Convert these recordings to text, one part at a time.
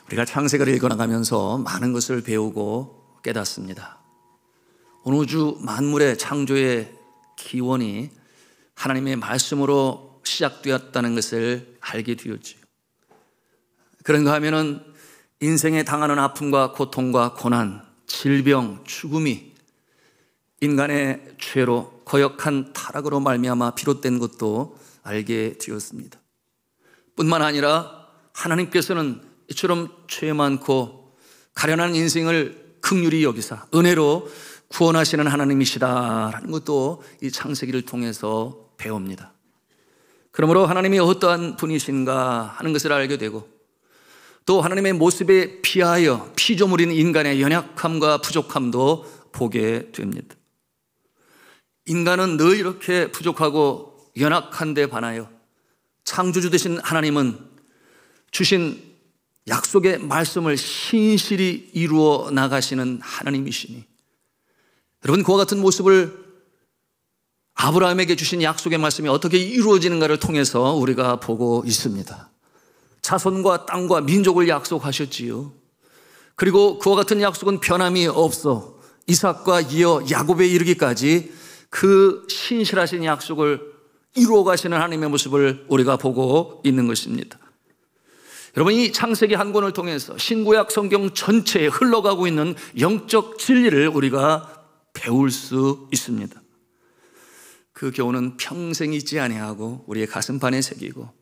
우리가 창세기를 읽어나가면서 많은 것을 배우고 깨닫습니다. 온 우주 만물의 창조의 기원이 하나님의 말씀으로 시작되었다는 것을 알게 되었지요. 그런가 하면은 인생에 당하는 아픔과 고통과 고난, 질병, 죽음이 인간의 죄로 거역한 타락으로 말미암아 비롯된 것도 알게 되었습니다. 뿐만 아니라 하나님께서는 이처럼 죄 많고 가련한 인생을 긍휼히 여기사 은혜로 구원하시는 하나님이시다라는 것도 이 창세기를 통해서 배웁니다. 그러므로 하나님이 어떠한 분이신가 하는 것을 알게 되고, 또 하나님의 모습에 비하여 피조물인 인간의 연약함과 부족함도 보게 됩니다. 인간은 늘 이렇게 부족하고 연약한데 반하여 창조주 되신 하나님은 주신 약속의 말씀을 신실히 이루어 나가시는 하나님이시니, 여러분, 그와 같은 모습을 아브라함에게 주신 약속의 말씀이 어떻게 이루어지는가를 통해서 우리가 보고 있습니다. 자손과 땅과 민족을 약속하셨지요. 그리고 그와 같은 약속은 변함이 없어 이삭과 이어 야곱에 이르기까지 그 신실하신 약속을 이루어 가시는 하나님의 모습을 우리가 보고 있는 것입니다. 여러분, 이 창세기 한 권을 통해서 신구약 성경 전체에 흘러가고 있는 영적 진리를 우리가 배울 수 있습니다. 그 교훈은 평생 잊지 아니하고 우리의 가슴판에 새기고,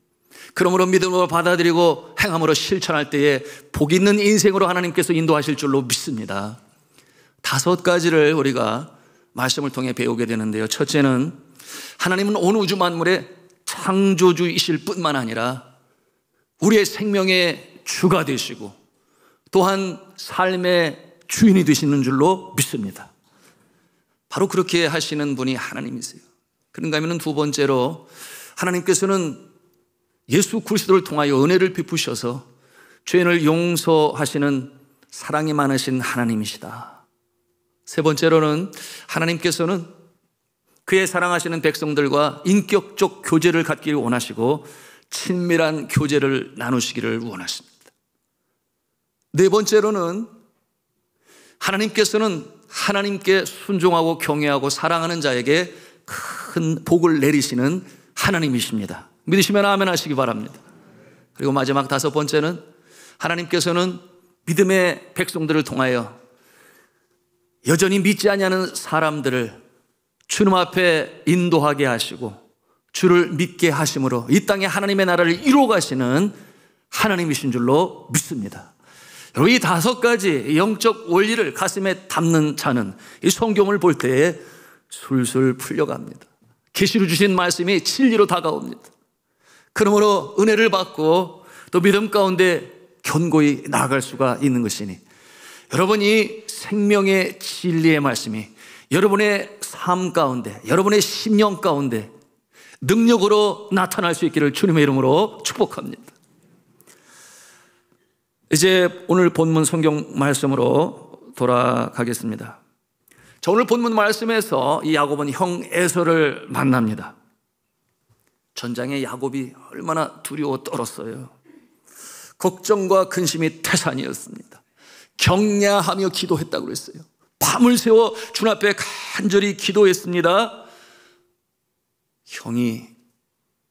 그러므로 믿음으로 받아들이고 행함으로 실천할 때에 복 있는 인생으로 하나님께서 인도하실 줄로 믿습니다. 5가지를 우리가 말씀을 통해 배우게 되는데요. 첫째는 하나님은 온 우주 만물의 창조주이실 뿐만 아니라 우리의 생명의 주가 되시고 또한 삶의 주인이 되시는 줄로 믿습니다. 바로 그렇게 하시는 분이 하나님이세요. 그런가 하면 두 번째로 하나님께서는 예수 그리스도를 통하여 은혜를 베푸셔서 죄인을 용서하시는 사랑이 많으신 하나님이시다. 세 번째로는 하나님께서는 그의 사랑하시는 백성들과 인격적 교제를 갖기를 원하시고 친밀한 교제를 나누시기를 원하십니다. 네 번째로는 하나님께서는 하나님께 순종하고 경외하고 사랑하는 자에게 큰 복을 내리시는 하나님이십니다. 믿으시면 아멘 하시기 바랍니다. 그리고 마지막 5번째는 하나님께서는 믿음의 백성들을 통하여 여전히 믿지 아니하는 사람들을 주님 앞에 인도하게 하시고 주를 믿게 하심으로 이 땅에 하나님의 나라를 이루어 가시는 하나님이신 줄로 믿습니다. 여러분, 이 5가지 영적 원리를 가슴에 담는 자는 이 성경을 볼 때에 술술 풀려갑니다. 계시로 주신 말씀이 진리로 다가옵니다. 그러므로 은혜를 받고 또 믿음 가운데 견고히 나아갈 수가 있는 것이니, 여러분이 생명의 진리의 말씀이 여러분의 삶 가운데, 여러분의 심령 가운데 능력으로 나타날 수 있기를 주님의 이름으로 축복합니다. 이제 오늘 본문 성경 말씀으로 돌아가겠습니다. 자, 오늘 본문 말씀에서 이 야곱은 형 에서를 만납니다. 전장의 야곱이 얼마나 두려워 떨었어요. 걱정과 근심이 태산이었습니다. 경야하며 기도했다고 그랬어요. 밤을 새워 주 앞에 간절히 기도했습니다. 형이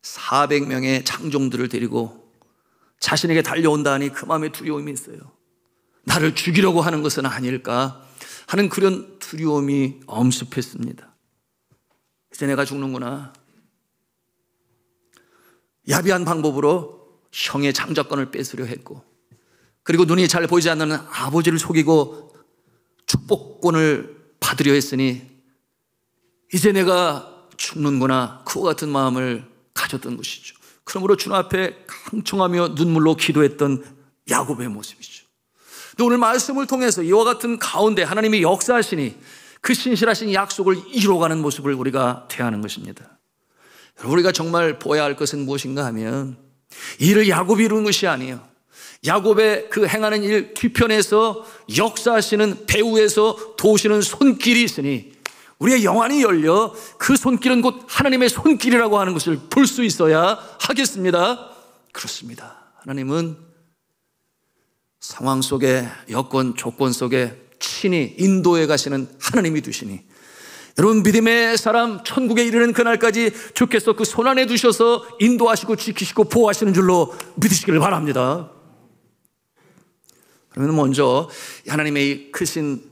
400명의 장종들을 데리고 자신에게 달려온다니 그 마음에 두려움이 있어요. 나를 죽이려고 하는 것은 아닐까 하는 그런 두려움이 엄습했습니다. 이제 내가 죽는구나. 야비한 방법으로 형의 장자권을 뺏으려 했고, 그리고 눈이 잘 보이지 않는 아버지를 속이고 축복권을 받으려 했으니 이제 내가 죽는구나, 그와 같은 마음을 가졌던 것이죠. 그러므로 주님 앞에 강청하며 눈물로 기도했던 야곱의 모습이죠. 근데 오늘 말씀을 통해서 이와 같은 가운데 하나님이 역사하시니 그 신실하신 약속을 이루어가는 모습을 우리가 대하는 것입니다. 우리가 정말 보아야 할 것은 무엇인가 하면, 이를 야곱이 이룬 것이 아니에요. 야곱의 그 행하는 일 뒤편에서 역사하시는 배후에서 도우시는 손길이 있으니 우리의 영안이 열려 그 손길은 곧 하나님의 손길이라고 하는 것을 볼 수 있어야 하겠습니다. 그렇습니다. 하나님은 상황 속에, 여건, 조건 속에 친히 인도해 가시는 하나님이 두시니, 여러분 믿음의 사람 천국에 이르는 그날까지 주께서 그 손안에 두셔서 인도하시고 지키시고 보호하시는 줄로 믿으시기를 바랍니다. 그러면 먼저 하나님의 이 크신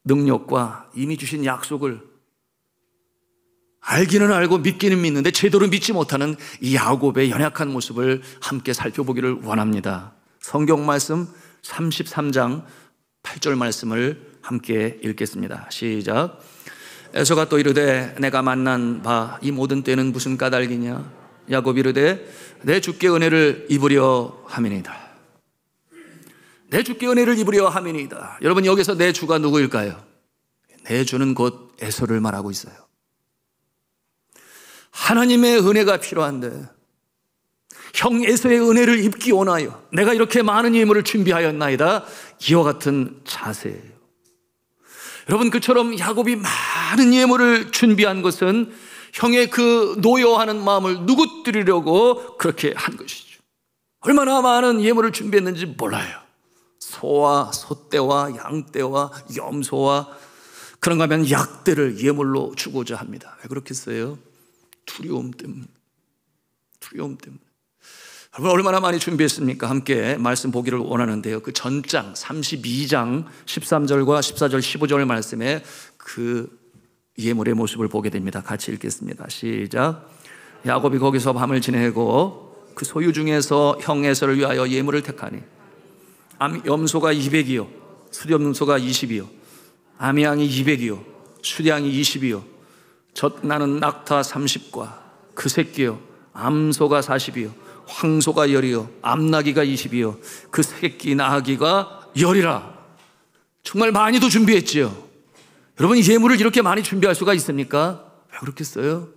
능력과 이미 주신 약속을 알기는 알고 믿기는 믿는데 제대로 믿지 못하는 이 야곱의 연약한 모습을 함께 살펴보기를 원합니다. 성경 말씀 33장 8절 말씀을 함께 읽겠습니다. 시작. 에서가 또 이르되 내가 만난 바 이 모든 때는 무슨 까닭이냐. 야곱이 이르되 내 주께 은혜를 입으려 함이니이다. 내 주께 은혜를 입으려 함이니이다. 여러분 여기서 내 주가 누구일까요? 내 주는 곧 에서를 말하고 있어요. 하나님의 은혜가 필요한데 형 에서의 은혜를 입기 원하여 내가 이렇게 많은 예물을 준비하였나이다. 이와 같은 자세예요. 여러분 그처럼 야곱이 많은 예물을 준비한 것은 형의 그 노여하는 마음을 누구뜨리려고 그렇게 한 것이죠. 얼마나 많은 예물을 준비했는지 몰라요. 소와 소떼와 양떼와 염소와 그런가 하면 약떼를 예물로 주고자 합니다. 왜 그렇겠어요? 두려움 때문에. 여러분 얼마나 많이 준비했습니까? 함께 말씀 보기를 원하는데요. 그 전장 32장 13절과 14절 15절 말씀에 그 예물의 모습을 보게 됩니다. 같이 읽겠습니다. 시작. 야곱이 거기서 밤을 지내고 그 소유 중에서 형 에서를 위하여 예물을 택하니 염소가 200이요 수렴소가 20이요 암양이 200이요 수량이 20이요 젖나는 낙타 30과 그 새끼요 암소가 40이요 황소가 10이요 암나기가 20이요 그 새끼 나기가 10이라. 정말 많이도 준비했지요. 여러분 예물을 이렇게 많이 준비할 수가 있습니까? 왜 그렇겠어요?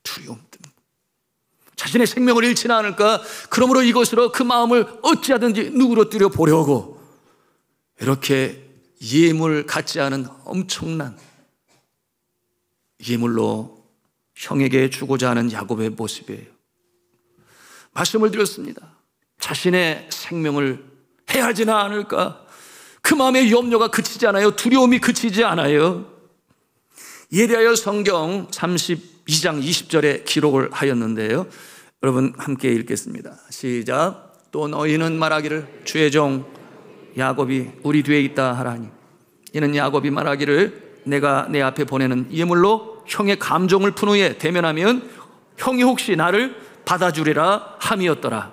두려움 때문에. 자신의 생명을 잃지는 않을까? 그러므로 이것으로 그 마음을 어찌하든지 누그러뜨려 보려고 이렇게 예물 같지 않은 엄청난 예물로 형에게 주고자 하는 야곱의 모습이에요. 말씀을 드렸습니다. 자신의 생명을 해하지는 않을까? 그 마음의 염려가 그치지 않아요. 두려움이 그치지 않아요. 이에 대하여 성경 32장 20절에 기록을 하였는데요. 여러분 함께 읽겠습니다. 시작. 또 너희는 말하기를 주의 종 야곱이 우리 뒤에 있다 하라니 이는 야곱이 말하기를 내가 내 앞에 보내는 예물로 형의 감정을 푼 후에 대면하면 형이 혹시 나를 받아주리라 함이었더라.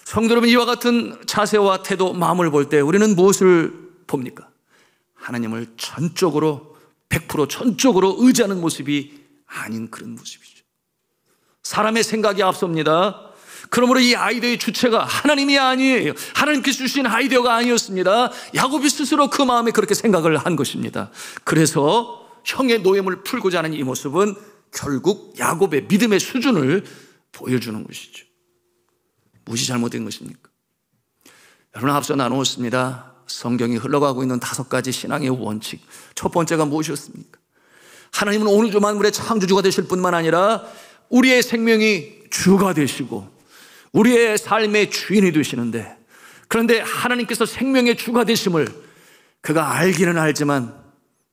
성도 여러분 이와 같은 자세와 태도 마음을 볼 때 우리는 무엇을 봅니까? 하나님을 전적으로 100% 전적으로 의지하는 모습이 아닌 그런 모습이죠. 사람의 생각이 앞섭니다. 그러므로 이 아이디어의 주체가 하나님이 아니에요. 하나님께서 주신 아이디어가 아니었습니다. 야곱이 스스로 그 마음에 그렇게 생각을 한 것입니다. 그래서 형의 노염을 풀고자 하는 이 모습은 결국 야곱의 믿음의 수준을 보여주는 것이죠. 무엇이 잘못된 것입니까? 여러분 앞서 나누었습니다. 성경이 흘러가고 있는 5가지 신앙의 원칙. 첫 번째가 무엇이었습니까? 하나님은 온 우주 만물의 창조주가 되실 뿐만 아니라 우리의 생명이 주가 되시고 우리의 삶의 주인이 되시는데, 그런데 하나님께서 생명의 주가 되심을 그가 알기는 알지만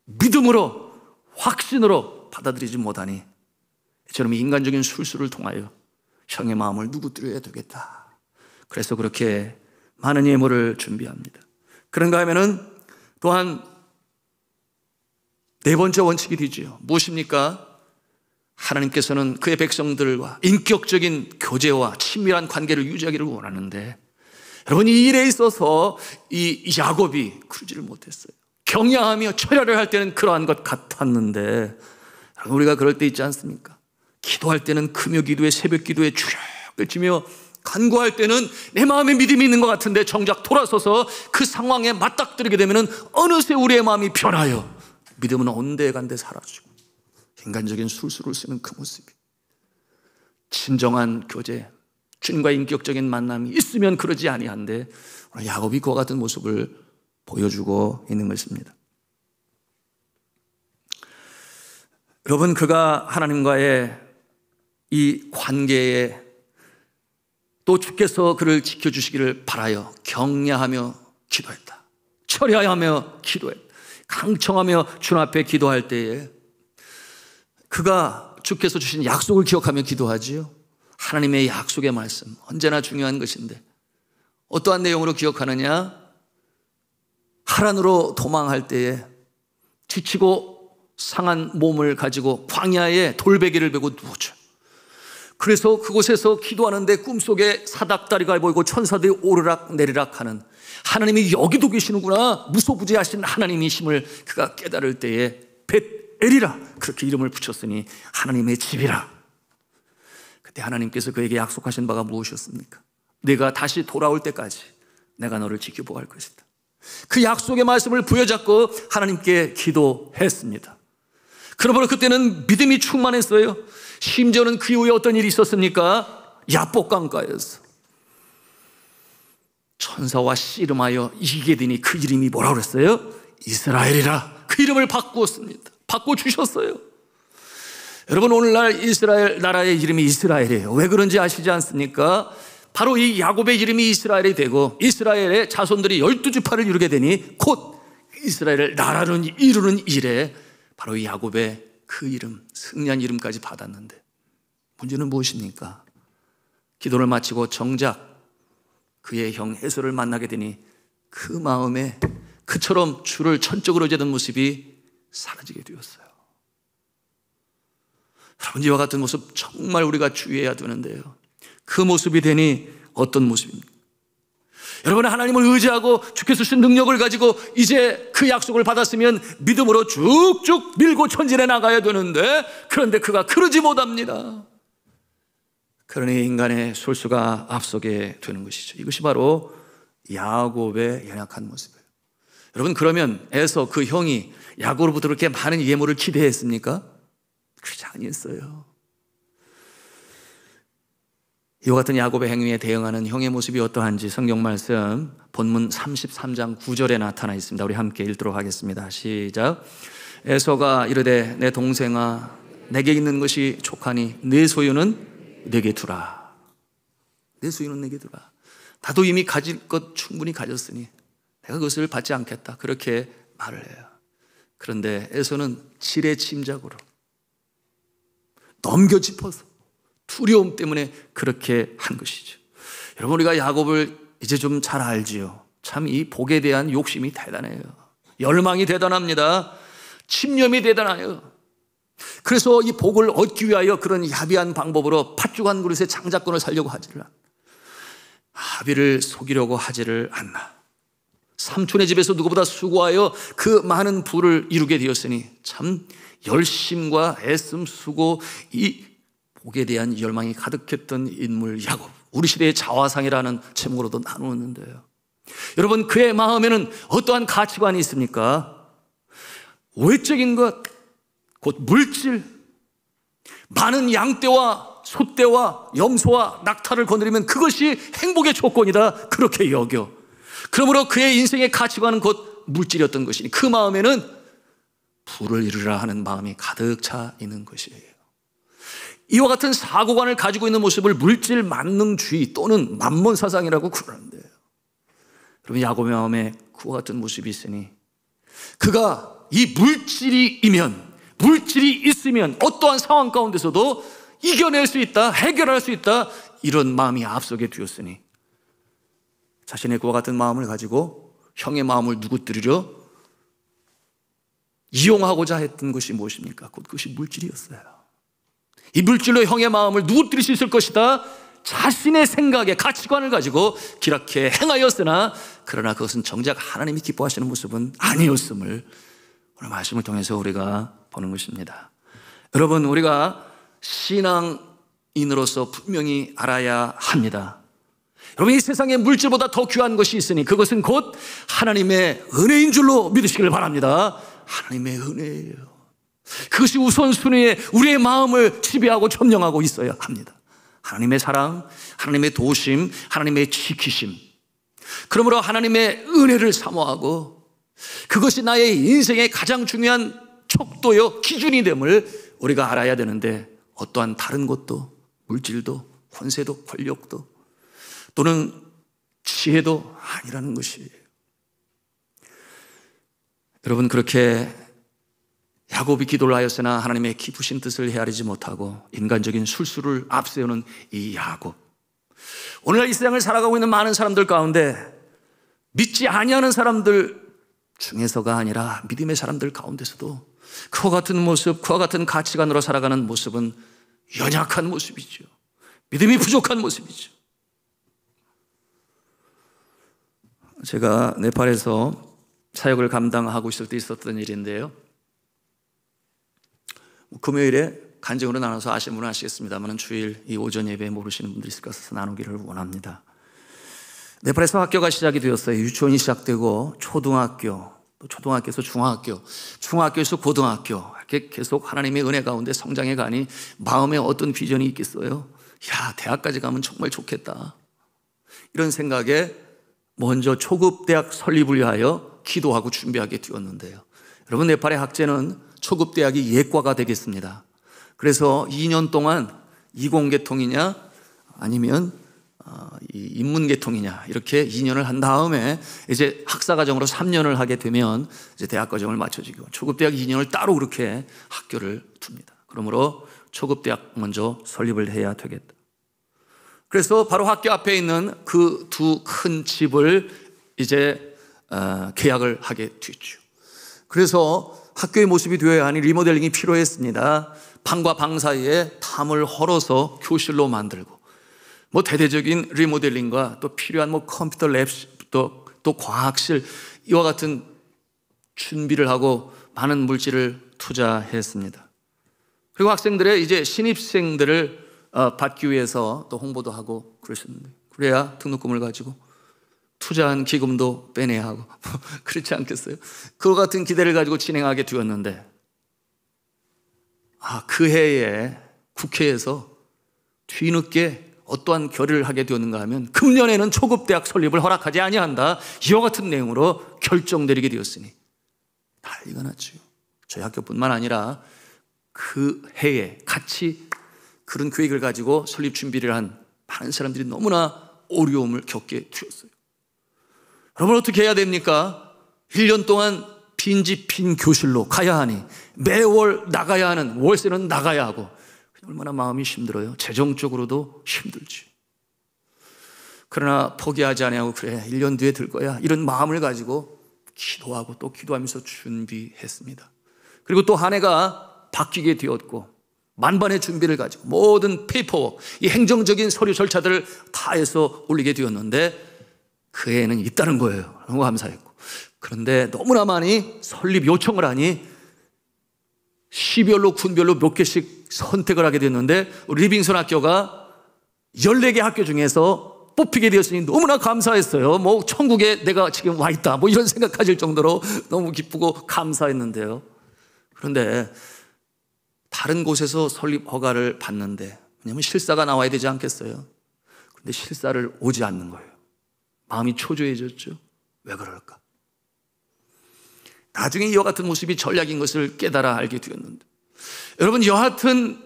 믿음으로 확신으로 받아들이지 못하니 이처럼 인간적인 술수를 통하여 형의 마음을 누구뜨려야 되겠다. 그래서 그렇게 많은 예물을 준비합니다. 그런가 하면은 또한 네 번째 원칙이 되지요. 무엇입니까? 하나님께서는 그의 백성들과 인격적인 교제와 친밀한 관계를 유지하기를 원하는데, 여러분 이 일에 있어서 이 야곱이 그러지를 못했어요. 경야하며 철야를 할 때는 그러한 것 같았는데, 우리가 그럴 때 있지 않습니까? 기도할 때는 금요 기도에 새벽 기도에 주력 외치며 간구할 때는 내 마음에 믿음이 있는 것 같은데 정작 돌아서서 그 상황에 맞닥뜨리게 되면 어느새 우리의 마음이 변하여 믿음은 온데간데 사라지고 인간적인 술수를 쓰는 그 모습이, 진정한 교제, 주님과 인격적인 만남이 있으면 그러지 아니한데 오늘 야곱이 그와 같은 모습을 보여주고 있는 것입니다. 여러분 그가 하나님과의 이 관계에 또 주께서 그를 지켜주시기를 바라여 경야하며 기도했다. 철야하며 기도했다. 강청하며 주 앞에 기도할 때에 그가 주께서 주신 약속을 기억하며 기도하지요. 하나님의 약속의 말씀, 언제나 중요한 것인데 어떠한 내용으로 기억하느냐? 하란으로 도망할 때에 지치고 상한 몸을 가지고 광야에 돌베개를 베고 누우죠. 그래서 그곳에서 기도하는데 꿈속에 사닥다리가 보이고 천사들이 오르락 내리락 하는, 하나님이 여기도 계시는구나, 무소부지하신 하나님이심을 그가 깨달을 때에 벳엘이라 그렇게 이름을 붙였으니 하나님의 집이라. 그때 하나님께서 그에게 약속하신 바가 무엇이었습니까? 내가 다시 돌아올 때까지 내가 너를 지켜보갈 것이다. 그 약속의 말씀을 부여잡고 하나님께 기도했습니다. 그러므로 그때는 믿음이 충만했어요. 심지어는 그 이후에 어떤 일이 있었습니까? 야복강가에서 천사와 씨름하여 이기게 되니 그 이름이 뭐라고 그랬어요? 이스라엘이라. 그 이름을 바꾸었습니다. 바꿔주셨어요. 여러분, 오늘날 이스라엘 나라의 이름이 이스라엘이에요. 왜 그런지 아시지 않습니까? 바로 이 야곱의 이름이 이스라엘이 되고 이스라엘의 자손들이 12지파를 이루게 되니 곧 이스라엘을 나라를 이루는 일에 바로 이 야곱의 그 이름, 승리한 이름까지 받았는데 문제는 무엇입니까? 기도를 마치고 정작 그의 형 에서를 만나게 되니 그 마음에 그처럼 주를 천적으로 재던 모습이 사라지게 되었어요. 여러분, 이와 같은 모습 정말 우리가 주의해야 되는데요. 그 모습이 되니 어떤 모습입니까? 여러분, 하나님을 의지하고 주께서 주신 능력을 가지고 이제 그 약속을 받았으면 믿음으로 쭉쭉 밀고 전진해 나가야 되는데, 그런데 그가 그러지 못합니다. 그러니 인간의 솔수가 앞서게 되는 것이죠. 이것이 바로 야곱의 연약한 모습이에요. 여러분, 그러면 에서 그 형이 야곱으로부터 그렇게 많은 예물을 기대했습니까? 그렇지 아니었어요. 이와 같은 야곱의 행위에 대응하는 형의 모습이 어떠한지 성경 말씀 본문 33장 9절에 나타나 있습니다. 우리 함께 읽도록 하겠습니다. 시작. 에서가 이르되 내 동생아, 내게 있는 것이 족하니 내 소유는 내게 두라. 내 소유는 내게 두라. 나도 이미 가질 것 충분히 가졌으니 내가 그것을 받지 않겠다. 그렇게 말을 해요. 그런데 에서는 지레 짐작으로 넘겨짚어서 두려움 때문에 그렇게 한 것이죠. 여러분, 우리가 야곱을 이제 좀 잘 알지요. 참 이 복에 대한 욕심이 대단해요. 열망이 대단합니다. 집념이 대단해요. 그래서 이 복을 얻기 위하여 그런 야비한 방법으로 팥죽 한 그릇에 장자권을 살려고 하지를 않나, 아비를 속이려고 하지를 않나. 삼촌의 집에서 누구보다 수고하여 그 많은 부를 이루게 되었으니 참 열심과 애씀, 수고, 이 복에 대한 열망이 가득했던 인물 야곱, 우리 시대의 자화상이라는 제목으로도 나누었는데요. 여러분, 그의 마음에는 어떠한 가치관이 있습니까? 외적인 것, 곧 물질, 많은 양떼와 소떼와 염소와 낙타를 거느리면 그것이 행복의 조건이다, 그렇게 여겨. 그러므로 그의 인생의 가치관은 곧 물질이었던 것이니 그 마음에는 부를 이루라 하는 마음이 가득 차 있는 것이에요. 이와 같은 사고관을 가지고 있는 모습을 물질 만능주의 또는 만몬 사상이라고 그러는데요. 여러분, 야곱의 마음에 그와 같은 모습이 있으니 그가 이 물질이 있으면 어떠한 상황 가운데서도 이겨낼 수 있다, 해결할 수 있다, 이런 마음이 앞서게 되었으니 자신의 그와 같은 마음을 가지고 형의 마음을 누구뜨리려 이용하고자 했던 것이 무엇입니까? 곧 그것이 물질이었어요. 이 물질로 형의 마음을 누구뜨릴 수 있을 것이다, 자신의 생각에 가치관을 가지고 기락해 행하였으나 그러나 그것은 정작 하나님이 기뻐하시는 모습은 아니었음을 오늘 말씀을 통해서 우리가 보는 것입니다. 여러분, 우리가 신앙인으로서 분명히 알아야 합니다. 여러분, 이 세상에 물질보다 더 귀한 것이 있으니 그것은 곧 하나님의 은혜인 줄로 믿으시길 바랍니다. 하나님의 은혜예요. 그것이 우선순위에 우리의 마음을 지배하고 점령하고 있어야 합니다. 하나님의 사랑, 하나님의 도우심, 하나님의 지키심, 그러므로 하나님의 은혜를 사모하고 그것이 나의 인생의 가장 중요한 척도요, 기준이 됨을 우리가 알아야 되는데 어떠한 다른 것도, 물질도, 권세도, 권력도 또는 지혜도 아니라는 것이에요. 여러분, 그렇게 야곱이 기도를 하였으나 하나님의 깊으신 뜻을 헤아리지 못하고 인간적인 술수를 앞세우는 이 야곱, 오늘날 이 세상을 살아가고 있는 많은 사람들 가운데 믿지 아니하는 사람들 중에서가 아니라 믿음의 사람들 가운데서도 그와 같은 모습, 그와 같은 가치관으로 살아가는 모습은 연약한 모습이죠. 믿음이 부족한 모습이죠. 제가 네팔에서 사역을 감당하고 있을 때 있었던 일인데요, 금요일에 간증으로 나눠서 아시는 분은 아시겠습니다만 주일 이 오전 예배에 모르시는 분들이 있을 것 같아서 나누기를 원합니다. 네팔에서 학교가 시작이 되었어요. 유치원이 시작되고 초등학교, 또 초등학교에서 중학교, 중학교에서 고등학교, 이렇게 계속 하나님의 은혜 가운데 성장해 가니 마음에 어떤 비전이 있겠어요? 야, 대학까지 가면 정말 좋겠다, 이런 생각에 먼저 초급 대학 설립을 위하여 기도하고 준비하게 되었는데요, 여러분, 네팔의 학제는 초급 대학이 예과가 되겠습니다. 그래서 2년 동안 이공계통이냐 아니면 인문계통이냐 이렇게 2년을 한 다음에 이제 학사과정으로 3년을 하게 되면 이제 대학과정을 마쳐지고, 초급대학 2년을 따로 그렇게 학교를 둡니다. 그러므로 초급대학 먼저 설립을 해야 되겠다. 그래서 바로 학교 앞에 있는 그 두 큰 집을 이제 계약을 하게 됐죠. 그래서 학교의 모습이 되어야 하니 리모델링이 필요했습니다. 방과 방 사이에 담을 헐어서 교실로 만들고, 뭐 대대적인 리모델링과 또 필요한 뭐 컴퓨터 랩, 또 과학실, 이와 같은 준비를 하고 많은 물질을 투자했습니다. 그리고 학생들의 이제 신입생들을 받기 위해서 또 홍보도 하고 그러셨는데, 그래야 등록금을 가지고 투자한 기금도 빼내야 하고 그렇지 않겠어요? 그와 같은 기대를 가지고 진행하게 되었는데, 그 해에 국회에서 뒤늦게 어떠한 결의를 하게 되었는가 하면 금년에는 초급대학 설립을 허락하지 아니한다, 이와 같은 내용으로 결정되게 되었으니 난리가 났죠. 저희 학교뿐만 아니라 그 해에 같이 그런 계획을 가지고 설립 준비를 한 많은 사람들이 너무나 어려움을 겪게 되었어요. 여러분, 어떻게 해야 됩니까? 1년 동안 빈집 빈 교실로 가야 하니 매월 나가야 하는, 월세는 나가야 하고, 얼마나 마음이 힘들어요. 재정적으로도 힘들지. 그러나 포기하지 아니하고, 그래 1년 뒤에 들 거야, 이런 마음을 가지고 기도하고 또 기도하면서 준비했습니다. 그리고 또 한 해가 바뀌게 되었고, 만반의 준비를 가지고 모든 페이퍼워크, 이 행정적인 서류 절차들을 다 해서 올리게 되었는데 그 해에는 있다는 거예요. 너무 감사했고, 그런데 너무나 많이 설립 요청을 하니 시별로 군별로 몇 개씩 선택을 하게 됐는데, 리빙선 학교가 14개 학교 중에서 뽑히게 되었으니 너무나 감사했어요. 뭐 천국에 내가 지금 와 있다, 뭐 이런 생각하실 정도로 너무 기쁘고 감사했는데요, 그런데 다른 곳에서 설립 허가를 받는데, 왜냐하면 실사가 나와야 되지 않겠어요? 그런데 실사를 오지 않는 거예요. 마음이 초조해졌죠. 왜 그럴까? 나중에 이와 같은 모습이 전략인 것을 깨달아 알게 되었는데, 여러분, 여하튼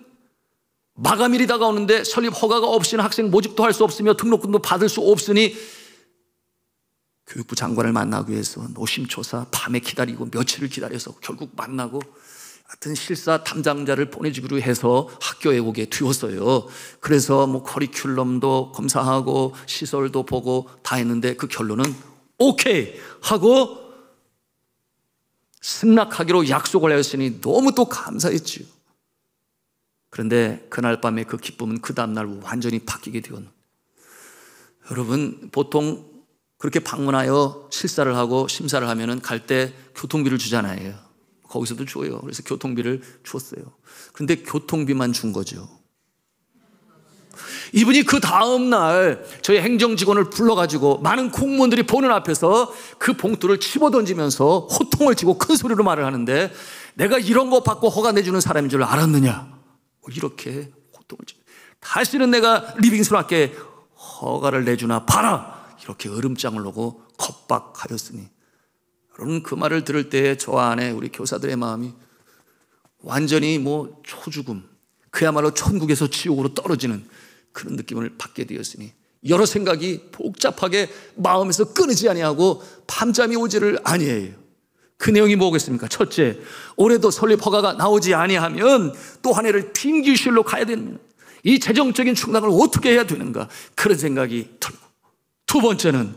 마감일이 다가오는데 설립 허가가 없이는 학생 모집도 할 수 없으며 등록금도 받을 수 없으니 교육부 장관을 만나기 위해서 노심초사 밤에 기다리고 며칠을 기다려서 결국 만나고, 하여튼 실사 담당자를 보내주기로 해서 학교에 오게 되었어요. 그래서 뭐 커리큘럼도 검사하고 시설도 보고 다 했는데 그 결론은 오케이 하고 승낙하기로 약속을 하였으니 너무 또 감사했지요. 그런데 그날 밤에 그 기쁨은 그 다음날 완전히 바뀌게 되었는데, 여러분, 보통 그렇게 방문하여 실사를 하고 심사를 하면은 갈 때 교통비를 주잖아요. 거기서도 줘요. 그래서 교통비를 줬어요. 그런데 교통비만 준 거죠. 이분이 그 다음날 저희 행정직원을 불러가지고 많은 공무원들이 보는 앞에서 그 봉투를 집어던지면서 호통을 치고 큰 소리로 말을 하는데, 내가 이런 거 받고 허가 내주는 사람인 줄 알았느냐, 이렇게 호통을 치고, 다시는 내가 리빙슨 학교에 허가를 내주나 봐라, 이렇게 으름장을 놓고 겁박하였으니, 여러분, 그 말을 들을 때 저 안에 우리 교사들의 마음이 완전히 뭐 초죽음, 그야말로 천국에서 지옥으로 떨어지는 그런 느낌을 받게 되었으니 여러 생각이 복잡하게 마음에서 끊이지 아니하고 밤잠이 오지를 아니해요. 그 내용이 뭐겠습니까? 첫째, 올해도 설립 허가가 나오지 아니하면 또 한 해를 핑계실로 가야 됩니다. 이 재정적인 충당을 어떻게 해야 되는가, 그런 생각이 들고, 두 번째는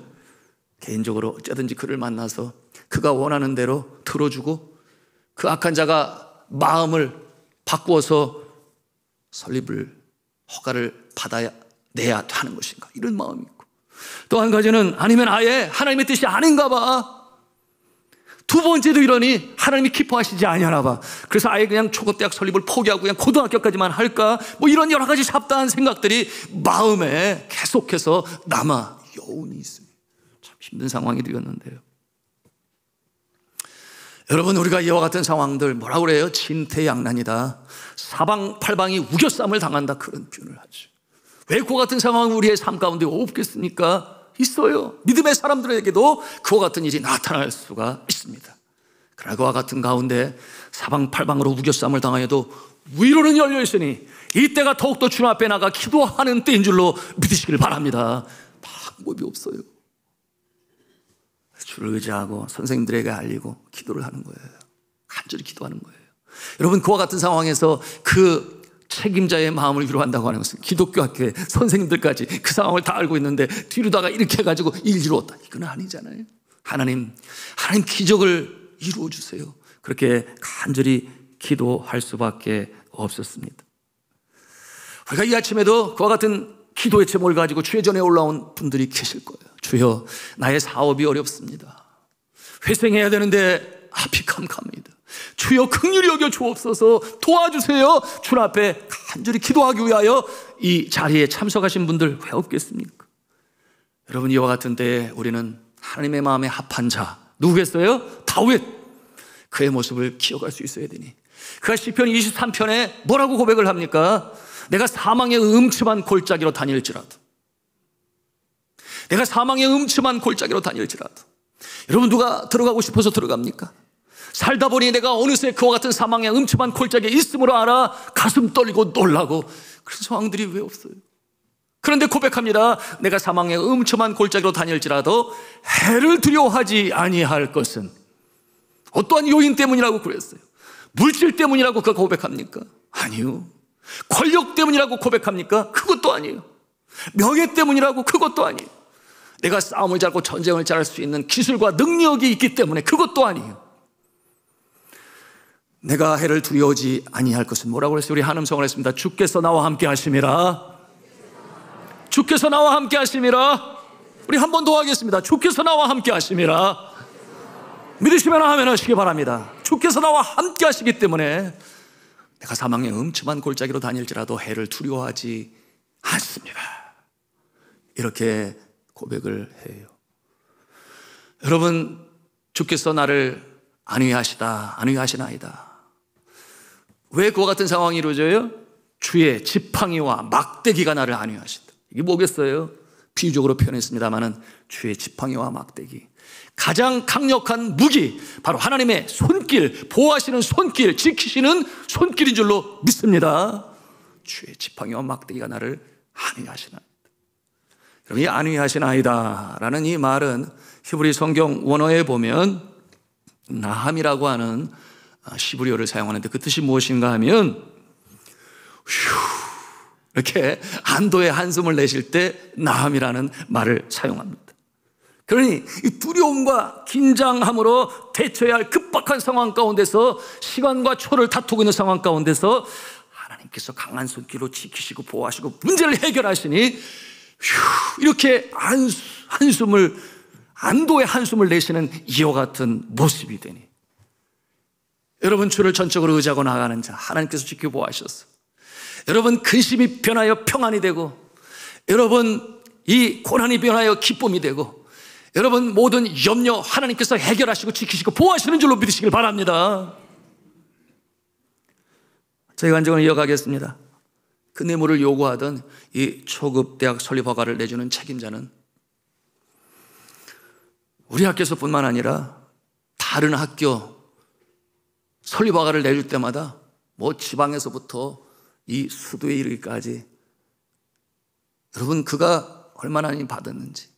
개인적으로 어쩌든지 그를 만나서 그가 원하는 대로 들어주고 그 악한 자가 마음을 바꾸어서 설립을 허가를 받아야 내야 하는 것인가, 이런 마음이 있고, 또 한 가지는 아니면 아예 하나님의 뜻이 아닌가 봐, 두 번째도 이러니 하나님이 기뻐하시지 아니하나 봐, 그래서 아예 그냥 초급대학 설립을 포기하고 그냥 고등학교까지만 할까, 뭐 이런 여러 가지 잡다한 생각들이 마음에 계속해서 남아 여운이 있습니다. 참 힘든 상황이 되었는데요. 여러분, 우리가 이와 같은 상황들 뭐라고 그래요? 진퇴양난이다, 사방팔방이 우겨쌈을 당한다, 그런 표현을 하죠. 왜 그와 같은 상황이 우리의 삶 가운데 없겠습니까? 있어요. 믿음의 사람들에게도 그와 같은 일이 나타날 수가 있습니다. 그러나 그와 같은 가운데 사방팔방으로 우겨쌈을 당하여도 위로는 열려 있으니 이때가 더욱더 주님 앞에 나가 기도하는 때인 줄로 믿으시길 바랍니다. 방법이 없어요. 주를 의지하고 선생님들에게 알리고 기도를 하는 거예요. 간절히 기도하는 거예요. 여러분, 그와 같은 상황에서 그 책임자의 마음을 위로한다고 하는 것은 기독교 학교의 선생님들까지 그 상황을 다 알고 있는데 뒤로다가 이렇게 해가지고 일 이루었다, 이건 아니잖아요. 하나님 기적을 이루어 주세요. 그렇게 간절히 기도할 수밖에 없었습니다. 우리가 이 아침에도 그와 같은 기도의 제목을 가지고 주의 전에 올라온 분들이 계실 거예요. 주여, 나의 사업이 어렵습니다. 회생해야 되는데 앞이 캄캄합니다. 주여, 긍휼히 여겨 주옵소서, 도와주세요. 주님 앞에 간절히 기도하기 위하여 이 자리에 참석하신 분들 왜 없겠습니까? 여러분, 이와 같은 때에 우리는 하나님의 마음에 합한 자, 누구겠어요? 다윗. 그의 모습을 기억할 수 있어야 되니, 그가 시편 23편에 뭐라고 고백을 합니까? 내가 사망의 음침한 골짜기로 다닐지라도, 내가 사망의 음침한 골짜기로 다닐지라도. 여러분, 누가 들어가고 싶어서 들어갑니까? 살다 보니 내가 어느새 그와 같은 사망의 음침한 골짜기에 있음으로 알아 가슴 떨리고 놀라고, 그런 상황들이 왜 없어요? 그런데 고백합니다. 내가 사망의 음침한 골짜기로 다닐지라도 해를 두려워하지 아니할 것은, 어떠한 요인 때문이라고 그랬어요? 물질 때문이라고 그가 고백합니까? 아니요. 권력 때문이라고 고백합니까? 그것도 아니에요. 명예 때문이라고? 그것도 아니에요. 내가 싸움을 잘하고 전쟁을 잘할 수 있는 기술과 능력이 있기 때문에? 그것도 아니에요. 내가 해를 두려워하지 아니할 것은 뭐라고 했어요? 우리 한음성을 했습니다. 주께서 나와 함께 하심이라. 주께서 나와 함께 하심이라. 우리 한 번 더 하겠습니다. 주께서 나와 함께 하심이라. 믿으시면 아멘 하시기 바랍니다. 주께서 나와 함께 하시기 때문에 내가 사망의 음침한 골짜기로 다닐지라도 해를 두려워하지 않습니다. 이렇게 고백을 해요. 여러분, 주께서 나를 안위하시나이다. 왜 그와 같은 상황이 이루어져요? 주의 지팡이와 막대기가 나를 안위하신다. 이게 뭐겠어요? 비유적으로 표현했습니다마는 주의 지팡이와 막대기, 가장 강력한 무기, 바로 하나님의 손길, 보호하시는 손길, 지키시는 손길인 줄로 믿습니다. 주의 지팡이와 막대기가 나를 안위하시나이다. 여러분, 이 안위하시나이다 라는 이 말은 히브리 성경 원어에 보면 나함이라고 하는 시브리어를 사용하는데, 그 뜻이 무엇인가 하면 이렇게 안도의 한숨을 내쉴 때 나함이라는 말을 사용합니다. 그러니 이 두려움과 긴장함으로 대처해야 할 급박한 상황 가운데서, 시간과 초를 다투고 있는 상황 가운데서 하나님께서 강한 손길로 지키시고 보호하시고 문제를 해결하시니 이렇게 한숨을, 안도의 한숨을 내쉬는 이와 같은 모습이 되니, 여러분, 주를 전적으로 의지하고 나가는 자, 하나님께서 지키고 보호하셨어. 여러분, 근심이 변하여 평안이 되고, 여러분, 이 고난이 변하여 기쁨이 되고, 여러분, 모든 염려 하나님께서 해결하시고 지키시고 보호하시는 줄로 믿으시길 바랍니다. 저희 간증을 이어가겠습니다. 그 뇌물을 요구하던 이 초급 대학 설립 허가를 내주는 책임자는 우리 학교에서뿐만 아니라 다른 학교 설립 허가를 내줄 때마다 뭐 지방에서부터 이 수도에 이르기까지, 여러분, 그가 얼마나 받았는지,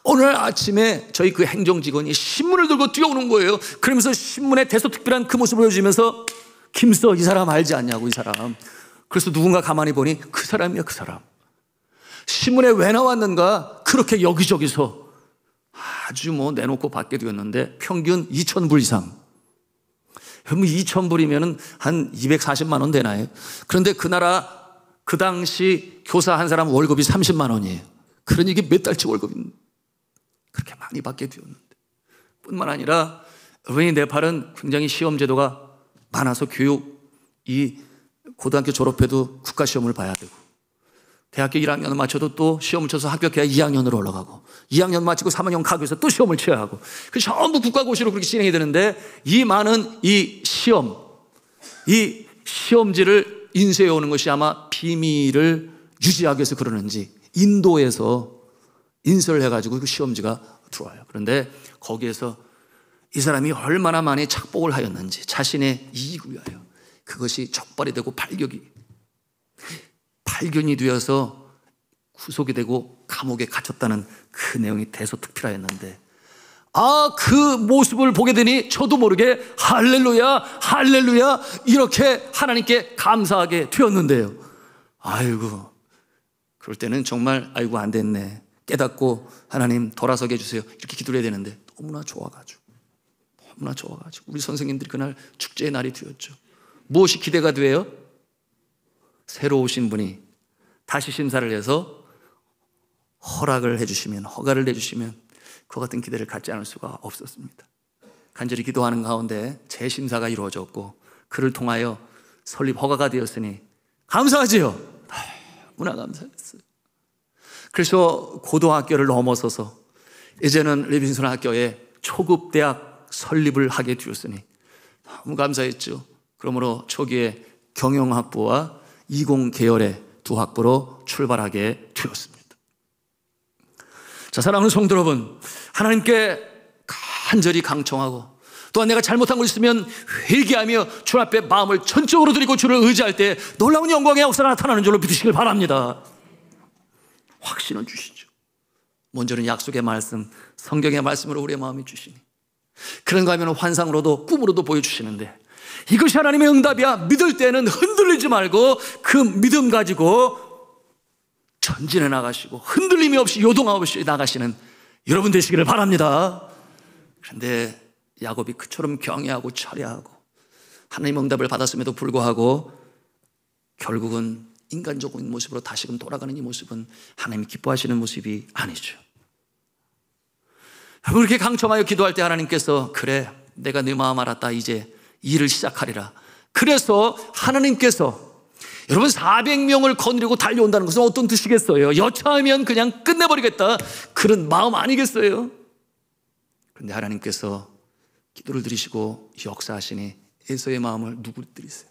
오늘 아침에 저희 그 행정직원이 신문을 들고 뛰어오는 거예요. 그러면서 신문에 대소특별한 그 모습을 보여주면서 김서 이 사람 알지 않냐고, 이 사람. 그래서 누군가 가만히 보니 그 사람이야, 그 사람. 신문에 왜 나왔는가? 그렇게 여기저기서 아주 내놓고 받게 되었는데 평균 2,000불 이상. 그럼 2,000불이면 한 240만 원 되나요? 그런데 그 나라 그 당시 교사 한 사람 월급이 30만 원이에요. 그러니 이게 몇 달치 월급인데 그렇게 많이 받게 되었는데, 뿐만 아니라 여러분이 네팔은 굉장히 시험 제도가 많아서 이 고등학교 졸업해도 국가시험을 봐야 되고, 대학교 1학년을 마쳐도 또 시험을 쳐서 합격해야 2학년으로 올라가고, 2학년 마치고 3학년 가교에서 또 시험을 쳐야 하고, 그 전부 국가고시로 그렇게 진행이 되는데, 이 많은 이 시험지를 인쇄해 오는 것이 아마 비밀을 유지하기 위해서 그러는지 인도에서 인쇄를 해가지고 그 시험지가 들어와요. 그런데 거기에서 이 사람이 얼마나 많이 착복을 하였는지 자신의 이익을 위하여 그것이 적발이 되고 발견이 되어서 구속이 되고 감옥에 갇혔다는 그 내용이 대소특필하였는데, 그 모습을 보게 되니 저도 모르게 할렐루야 할렐루야 이렇게 하나님께 감사하게 되었는데요. 아이고, 그럴 때는 정말 아이고 안 됐네, 깨닫고 하나님 돌아서게 해주세요 이렇게 기도를 해야 되는데, 너무나 좋아가지고 우리 선생님들이 그날 축제의 날이 되었죠. 무엇이 기대가 돼요? 새로 오신 분이 다시 심사를 해서 허가를 내주시면 그와 같은 기대를 갖지 않을 수가 없었습니다. 간절히 기도하는 가운데 재심사가 이루어졌고 그를 통하여 설립 허가가 되었으니 감사하지요. 너무나 감사했어요. 그래서 고등학교를 넘어서서 이제는 리빙스턴 학교에 초급 대학 설립을 하게 되었으니 너무 감사했죠. 그러므로 초기에 경영학부와 이공 계열의 두 학부로 출발하게 되었습니다. 자, 사랑하는 성도 여러분, 하나님께 간절히 강청하고 또한 내가 잘못한 걸 있으면 회개하며 주 앞에 마음을 전적으로 드리고 주를 의지할 때 놀라운 영광의 역사가 나타나는 줄로 믿으시길 바랍니다. 확신을 주시죠. 먼저는 약속의 말씀, 성경의 말씀으로 우리의 마음이 주시니, 그런가 하면 환상으로도 꿈으로도 보여주시는데, 이것이 하나님의 응답이야 믿을 때는 흔들리지 말고 그 믿음 가지고 전진해 나가시고 흔들림이 없이 요동함 없이 나가시는 여러분 되시기를 바랍니다. 그런데 야곱이 그처럼 경외하고 철야하고 하나님 응답을 받았음에도 불구하고 결국은 인간적인 모습으로 다시금 돌아가는 이 모습은 하나님이 기뻐하시는 모습이 아니죠. 그렇게 강청하여 기도할 때 하나님께서 그래 내가 네 마음 알았다, 이제 일을 시작하리라. 그래서 하나님께서 여러분 400명을 거느리고 달려온다는 것은 어떤 뜻이겠어요? 여차하면 그냥 끝내버리겠다, 그런 마음 아니겠어요? 그런데 하나님께서 기도를 들으시고 역사하시니 에서의 마음을 누구 들이세요?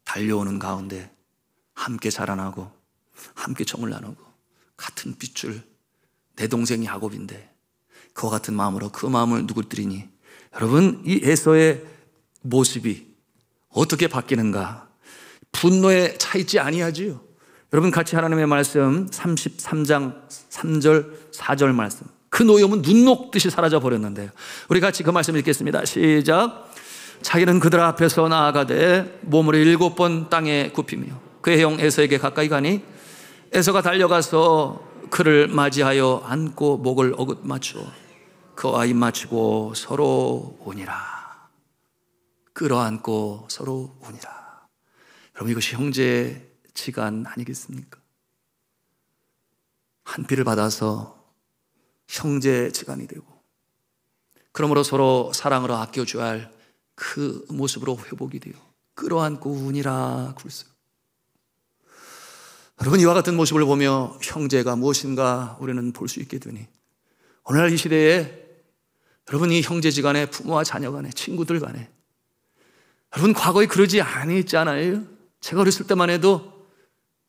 달려오는 가운데 함께 자라나고 함께 정을 나누고 같은 핏줄 내 동생 야곱인데 그와 같은 마음으로 그 마음을 누굴 들이니, 여러분 이 에서의 모습이 어떻게 바뀌는가? 분노에 차 있지 아니하지요. 여러분 같이 하나님의 말씀 33장 3절 4절 말씀, 그 노염은 눈 녹듯이 사라져 버렸는데요. 우리 같이 그 말씀 읽겠습니다. 시작. 자기는 그들 앞에서 나아가되 몸을 7번 땅에 굽히며 그의 형 에서에게 가까이 가니 에서가 달려가서 그를 맞이하여 안고 목을 어긋맞추어 그와 입 맞추고 서로 우니라. 끌어안고 서로 우니라. 여러분 이것이 형제지간 아니겠습니까? 한 피를 받아서 형제지간이 되고 그러므로 서로 사랑으로 아껴줘야 할 그 모습으로 회복이 돼요. 끌어안고 우니라 그랬어요. 여러분 이와 같은 모습을 보며 형제가 무엇인가 우리는 볼 수 있게 되니, 오늘날 이 시대에 여러분 이 형제지간에 부모와 자녀 간에 친구들 간에 여러분 과거에 그러지 않았잖아요. 제가 어렸을 때만 해도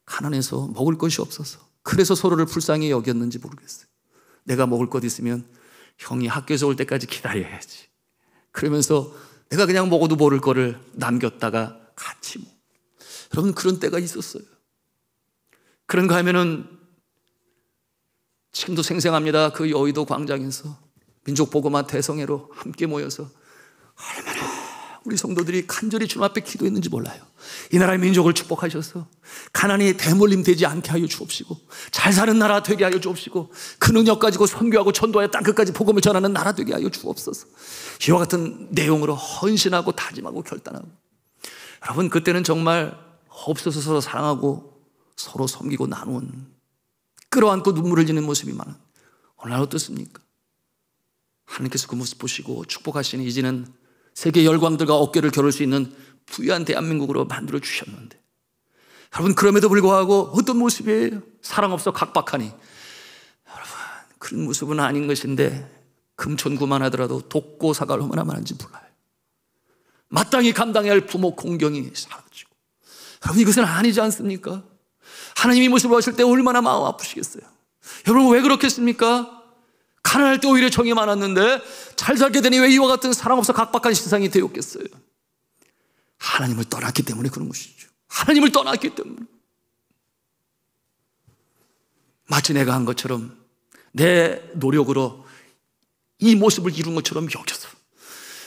가난해서 먹을 것이 없어서 그래서 서로를 불쌍히 여겼는지 모르겠어요. 내가 먹을 것 있으면 형이 학교에서 올 때까지 기다려야지, 그러면서 내가 그냥 먹어도 모를 거를 남겼다가 같이 먹고, 여러분 그런 때가 있었어요. 그런가 하면은 지금도 생생합니다. 그 여의도 광장에서 민족복음화 대성회로 함께 모여서 얼마나 우리 성도들이 간절히 주님 앞에 기도했는지 몰라요. 이 나라의 민족을 축복하셔서 가난이 대물림 되지 않게 하여 주옵시고, 잘 사는 나라 되게 하여 주옵시고, 그 능력 가지고 선교하고 전도하여 땅끝까지 복음을 전하는 나라 되게 하여 주옵소서. 이와 같은 내용으로 헌신하고 다짐하고 결단하고, 여러분 그때는 정말 없어서 서로 사랑하고 서로 섬기고 나누는, 끌어안고 눈물을 짓는 모습이 많은, 오늘 어떻습니까? 하나님께서 그 모습 보시고 축복하시니 이제는 세계 열광들과 어깨를 겨룰 수 있는 부유한 대한민국으로 만들어 주셨는데, 여러분 그럼에도 불구하고 어떤 모습이에요? 사랑 없어 각박하니. 여러분 그런 모습은 아닌 것인데, 금천구만 하더라도 독고 사과를 얼마나 많은지 몰라요. 마땅히 감당해야 할 부모 공경이 사라지고, 여러분 이것은 아니지 않습니까? 하나님이 이 모습을 보실 때 얼마나 마음 아프시겠어요? 여러분 왜 그렇겠습니까? 가난할 때 오히려 정이 많았는데 잘 살게 되니 왜 이와 같은 사랑 없어 각박한 세상이 되었겠어요? 하나님을 떠났기 때문에 그런 것이죠. 하나님을 떠났기 때문에. 마치 내가 한 것처럼, 내 노력으로 이 모습을 이룬 것처럼 여겨서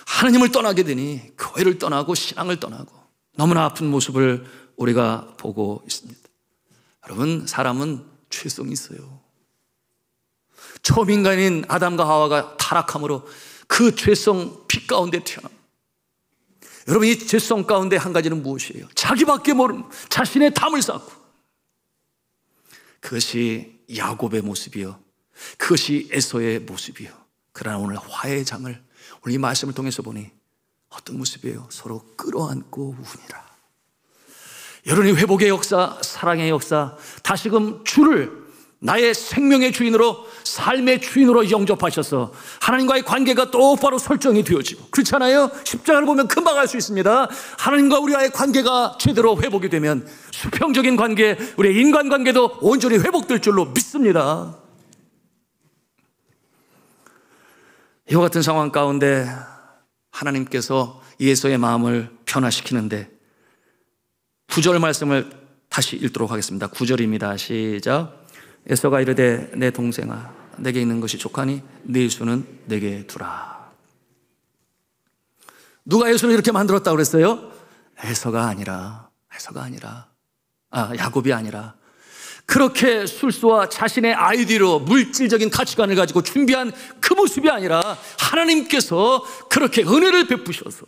하나님을 떠나게 되니 교회를 떠나고 신앙을 떠나고 너무나 아픈 모습을 우리가 보고 있습니다. 여러분 사람은 죄성이 있어요. 처음 인간인 아담과 하와가 타락함으로 그 죄성 빛 가운데 태어납니다. 여러분 이 죄성 가운데 한 가지는 무엇이에요? 자기밖에 모르는 자신의 담을 쌓고, 그것이 야곱의 모습이요, 그것이 에서의 모습이요. 그러나 오늘 화해의 장을, 오늘 이 말씀을 통해서 보니 어떤 모습이에요? 서로 끌어안고 우니라. 여러분이 회복의 역사, 사랑의 역사, 다시금 주를 나의 생명의 주인으로, 삶의 주인으로 영접하셔서 하나님과의 관계가 똑바로 설정이 되어지고, 그렇잖아요? 십자가를 보면 금방 알 수 있습니다. 하나님과 우리와의 관계가 제대로 회복이 되면 수평적인 관계, 우리의 인간관계도 온전히 회복될 줄로 믿습니다. 이와 같은 상황 가운데 하나님께서 에서의 마음을 변화시키는데, 9절 말씀을 다시 읽도록 하겠습니다. 9절입니다. 시작. 에서가 이르되 내 동생아, 내게 있는 것이 족하니 네 수는 내게 두라. 누가 에서를 이렇게 만들었다고 그랬어요? 야곱이 아니라 그렇게 술수와 자신의 아이디어로 물질적인 가치관을 가지고 준비한 그 모습이 아니라 하나님께서 그렇게 은혜를 베푸셔서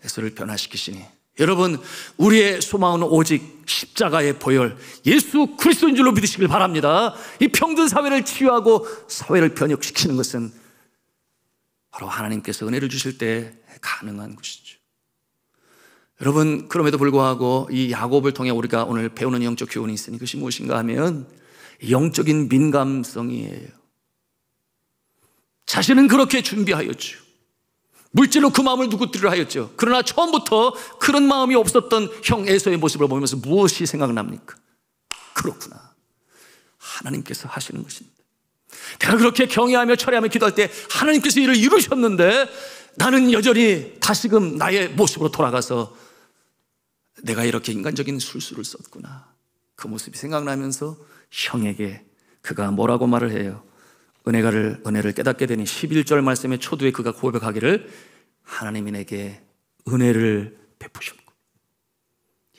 에서를 변화시키시니, 여러분 우리의 소망은 오직 십자가의 보혈 예수 그리스도인 줄로 믿으시길 바랍니다. 이 병든 사회를 치유하고 사회를 변혁시키는 것은 바로 하나님께서 은혜를 주실 때 가능한 것이죠. 여러분 그럼에도 불구하고 이 야곱을 통해 우리가 오늘 배우는 영적 교훈이 있으니 그것이 무엇인가 하면 영적인 민감성이에요. 자신은 그렇게 준비하였죠. 물질로 그 마음을 누구들을 하였죠. 그러나 처음부터 그런 마음이 없었던 형 에서의 모습을 보면서 무엇이 생각납니까? 그렇구나, 하나님께서 하시는 것입니다. 내가 그렇게 경외하며 철회하며 기도할 때 하나님께서 이를 이루셨는데 나는 여전히 다시금 나의 모습으로 돌아가서 내가 이렇게 인간적인 술수를 썼구나. 그 모습이 생각나면서 형에게 그가 뭐라고 말을 해요? 은혜를 깨닫게 되니 11절 말씀의 초두에 그가 고백하기를 하나님이 내게 은혜를 베푸셨고,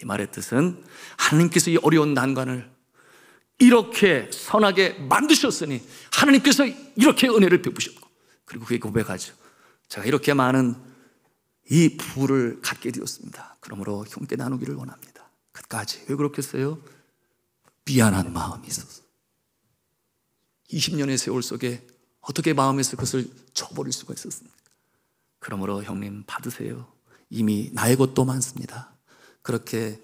이 말의 뜻은 하나님께서 이 어려운 난관을 이렇게 선하게 만드셨으니 하나님께서 이렇게 은혜를 베푸셨고, 그리고 그게 고백하죠. 제가 이렇게 많은 이 부를 갖게 되었습니다. 그러므로 형께 나누기를 원합니다. 끝까지. 왜 그렇겠어요? 미안한 마음이 있어서. 20년의 세월 속에 어떻게 마음에서 그것을 쳐버릴 수가 있었습니까? 그러므로 형님 받으세요. 이미 나의 것도 많습니다. 그렇게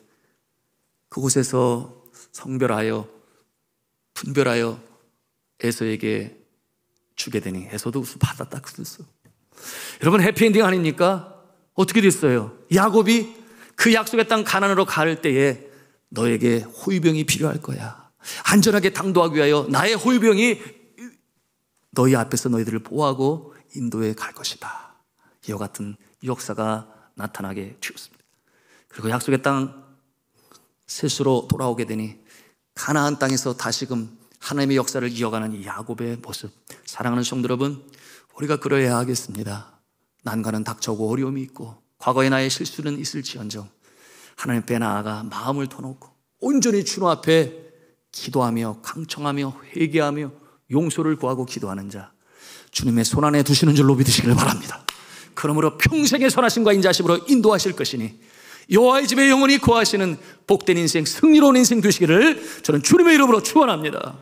그곳에서 성별하여 분별하여 에서에게 주게 되니 에서도 받았다 그랬어. 여러분 해피엔딩 아닙니까? 어떻게 됐어요? 야곱이 그 약속의 땅 가나안으로 갈 때에 너에게 호위병이 필요할 거야. 안전하게 당도하기 위하여 나의 호위병이 너희 앞에서 너희들을 보호하고 인도에 갈 것이다. 이와 같은 역사가 나타나게 되었습니다. 그리고 약속의 땅 셋으로 돌아오게 되니 가나안 땅에서 다시금 하나님의 역사를 이어가는 이 야곱의 모습, 사랑하는 성도 여러분, 우리가 그러해야 하겠습니다. 난관은 닥쳐오고 어려움이 있고 과거의 나의 실수는 있을지언정 하나님 앞에 나아가 마음을 터놓고 온전히 주님 앞에 기도하며 강청하며 회개하며 용서를 구하고 기도하는 자, 주님의 손안에 두시는 줄로 믿으시길 바랍니다. 그러므로 평생의 선하심과 인자심으로 인도하실 것이니 여호와의 집에 영원히 거하시는 복된 인생, 승리로운 인생 되시기를 저는 주님의 이름으로 축원합니다.